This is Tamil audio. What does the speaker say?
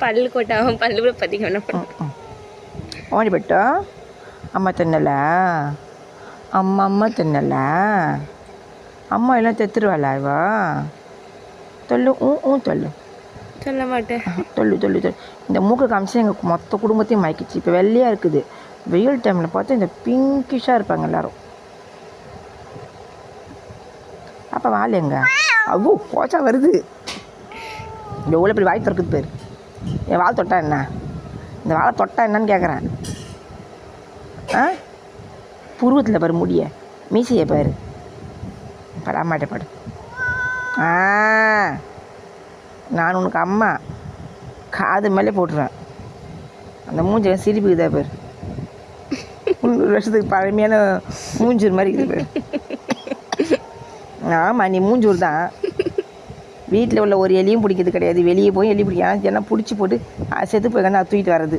பல்லு கொட்டாமல் பல்லு கூட பதிக்க ஓடி போயிட்டோம். அம்மா தின்னல, அம்மா தின்னல, அம்மா எல்லாம் தெத்துருவாளா இவா? தொல்லு தொல்லு சொல்ல மாட்டேன். தொல்லு. இந்த மூக்கை காமிச்சு எங்கள் மொத்த குடும்பத்தையும் மயக்கிச்சு. இப்போ வெள்ளையாக இருக்குது. வெயில் டைமில் பார்த்தா இந்த பிங்கிஷாக இருப்பாங்க எல்லோரும். அப்போ வாள் எங்க? அவ்வளோ போச்சா வருது. எவ்வளோ பெரிய வாய் திறக்குது பேர். என் வாழை தொட்டா என்ன? இந்த வாழை தொட்டா என்னன்னு கேட்குறேன். புருவத்தில் பாரு முடிய, மீசையை பாரு. அம்மாட்ட பாடு. நான் உனக்கு அம்மா காது மேலே போட்டுருவேன். அந்த மூஞ்சி சிரிப்புக்குதா பேர். 3 வருஷத்துக்கு பழமையான மூஞ்சூர் மாதிரி இருக்குது பேர். ஆமாம், நீ மூஞ்சூர் தான். வீட்டில் உள்ள ஒரு எலியும் பிடிக்கிறது கிடையாது. வெளியே போய் எலி பிடிக்கும். ஏன்னா பிடிச்சி போட்டு செத்து போய் அது தூக்கிட்டு வர்றது.